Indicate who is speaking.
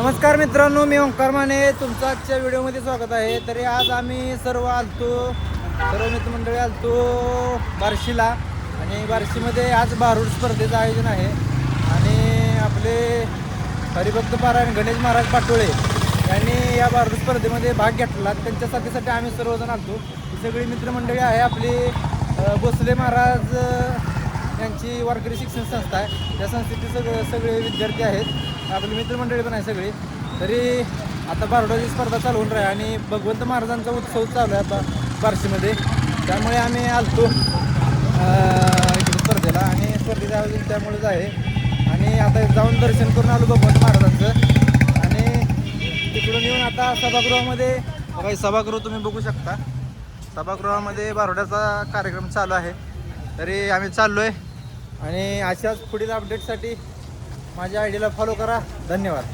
Speaker 1: नमस्कार मित्रांनो, मी ओंकार माने, तुमचं आजच्या व्हिडिओमध्ये स्वागत आहे. तरी आज आम्ही सर्व मित्रमंडळी आलतो बार्शीला. आणि बार्शीमध्ये आज भारूड स्पर्धेचं आयोजन आहे. आणि आपले हरिभक्त पारायण गणेश महाराज पाटोळे यांनी या भारूड स्पर्धेमध्ये भाग घेतला. त्यांच्या साथीसाठी आम्ही सर्वजण आलतो. ही सगळी मित्रमंडळी आहे. आपली भोसले महाराज यांची वारकरी शिक्षण संस्था आहे. त्या संस्थेचे सगळे विद्यार्थी आहेत. आपली मित्रमंडळी पण आहे सगळी. तरी आता बारोडाची स्पर्धा चालू होऊन आहे आणि भगवंत महाराजांचा उत्सव चालू आहे आता बार्शीमध्ये. त्यामुळे आम्ही आलतो इकडे स्पर्धेला आणि स्पर्धेचं आयोजन त्यामुळेच आहे. आणि आता जाऊन दर्शन करून आलो भगवंत महाराजांचं. आणि तिकडून येऊन आता सभागृहामध्ये काही सभागृह तुम्ही बघू शकता. सभागृहामध्ये बारोड्याचा कार्यक्रम चालू आहे. तरी आम्ही चाललो आहे आणि अशाच पुढील अपडेटसाठी माझ्या आयडीला फॉलो करा. धन्यवाद.